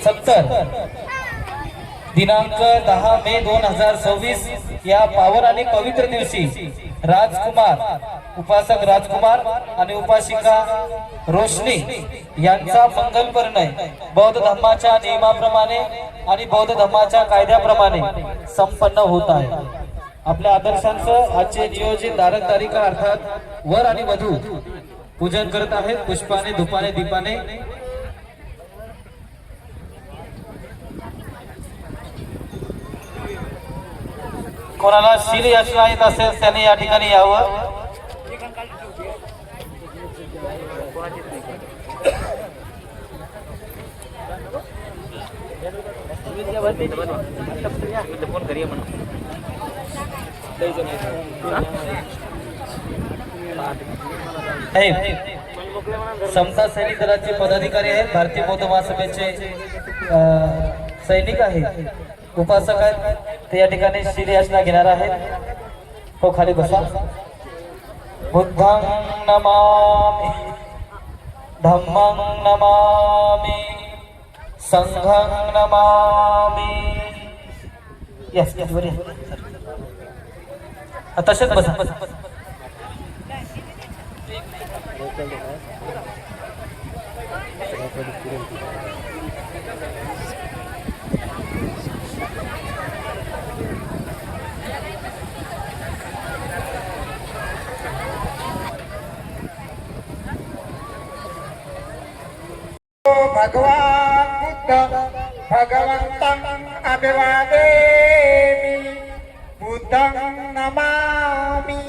70 दिनांक 10 मे 2026 या पावन आणि पवित्र दिवशी राजकुमार उपासक राजकुमार आणि उपासिका रोशनी यांचा मंगल परिणय बौद्ध धर्माच्या नियमाप्रमाणे आणि बौद्ध धर्माच्या कायद्याप्रमाणे संपन्न होत आहे। आपल्या आदर्शांचं आजचे नियोजित धारक तारिका अर्थात वर आणि वधू पूजन करत आहेत पुष्पाने धुपाने दीपाने। कोणाला शील याचना येत असेल त्याने या ठिकाणी यावं। समता सैनिक दलाचे पदाधिकारी आहेत, भारतीय बौद्ध महासभेचे सैनिक आहेत, उपासक आहेत, ते या ठिकाणी शील याचना घेणार आहेत। हो खाली बसा। बुद्धं नमामि धम्मं नमामि संघं नमामि। यस तसेच बसा। भगवान बुद्ध भगवन्तं अभिवादेमि बुद्धं नमामि।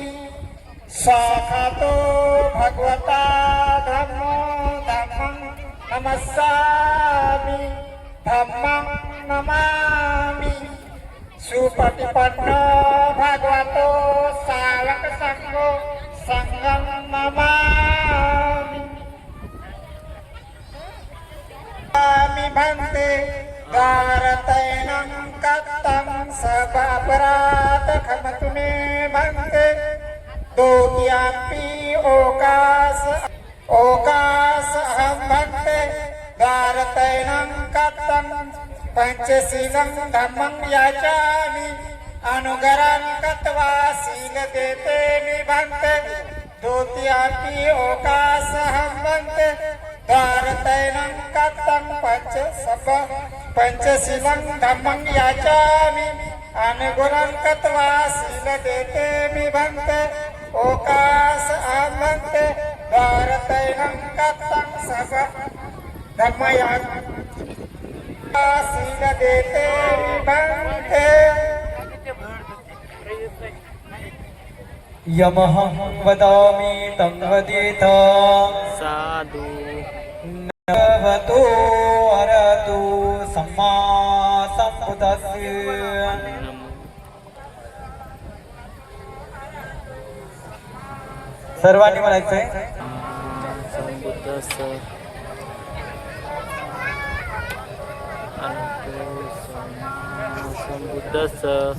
साक्षातो भगवता धम्मो धम्मं नमस्सामि धम्मं नमामि। सुपटिपन्नो भगवतो सावक संघो संघं नमामि। भन्ते भारतैनं कत्तं सभापराध खमतु मे भन्ते। द्वितीयंपि ओकास अहं भन्ते भारतैनं कत्तं पंचशीलं धम्मं याचामि। अनुगरं कत्वा शील देते मि भन्ते। द्वितीयंपि ओकास अहं भन्ते भारतैनं कत्तं पंचशीलं धम्मं याचामि। अनुगुणं कत्वा शील देते मि भन्ते। ओकास अहं भन्ते भारतैनं कत्तं धम्मं याचामि। शील देते मि भन्ते। यमहं वदामि तं वदेत साधु नवतो अरतो सम्मा सम्बुद्धस्य। सर्वांनी म्हणायचंय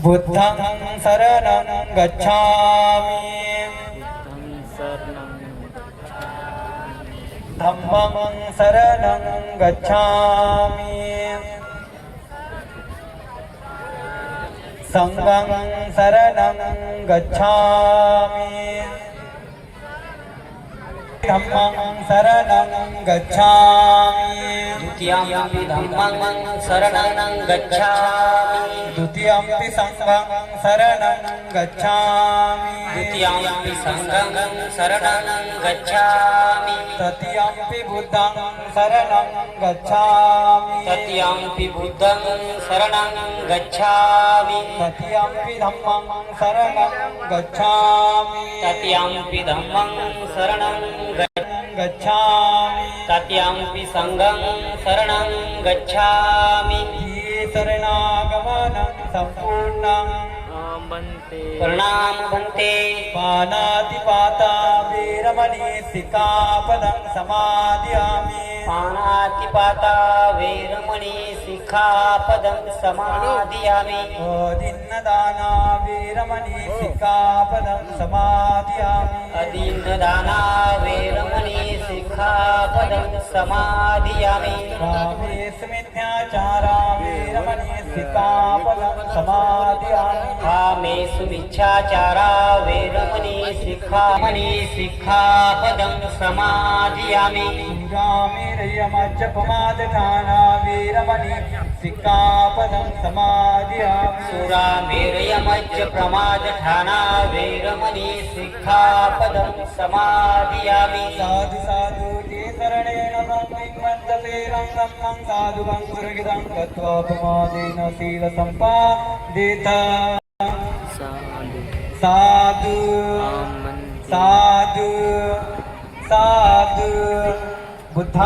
बुद्धं शरणं गच्छामि धम्मं शरणं गच्छामि संघं शरणं गच्छामि धम्मं शरणं गच्छामि। द्वितीयंपि धम्मं शरणं गच्छामि। द्वितीयंपि संघं शरणं गच्छामि। द्वितीयंपि संघं शरणं गच्छामि। तृतीयंपि बुद्धं शरणं गच्छामि। तृतीयंपि बुद्धं शरणं गच्छामि। तृतीयंपि धम्मं शरणं गच्छामि। तृतीयंपि धम्मं शरणं गच्छामि। तृतीयंपि संघं शरणं गच्छामि। शरणागमनं सम्पूर्णं प्रणाम भन्ते। पानातिपाता वीरमणि सिक्खापदं समादयामि। पानातिपाता वीरमणि सिक्खापदं समादयामि। अदीन्नदाना वीरमणि सिक्खापदं समादयामि। अदीन्नदाना वीरमणि सिक्खापदं समादियामि मिथ्याचारा वीरमणि सिक्खापदं समादियामि कामेषु मिच्छाचारा वेरमणि सिक्खापदं समादियामि सुरामेरयमज्जपमादठाना वीरमणि सिक्खापदं समादियामि सुरामेरयमज्ज प्रमादठाना वेरमणि सिक्खापदं समादियामि साधु साधु ते शरणेन संविन्वन्तते रङ्गं साधु भङ्गुरगिदं गत्वा प्रमादेन शीलसम्पादित साधु साधु आमन्त्रित साधु साधु बुद्धा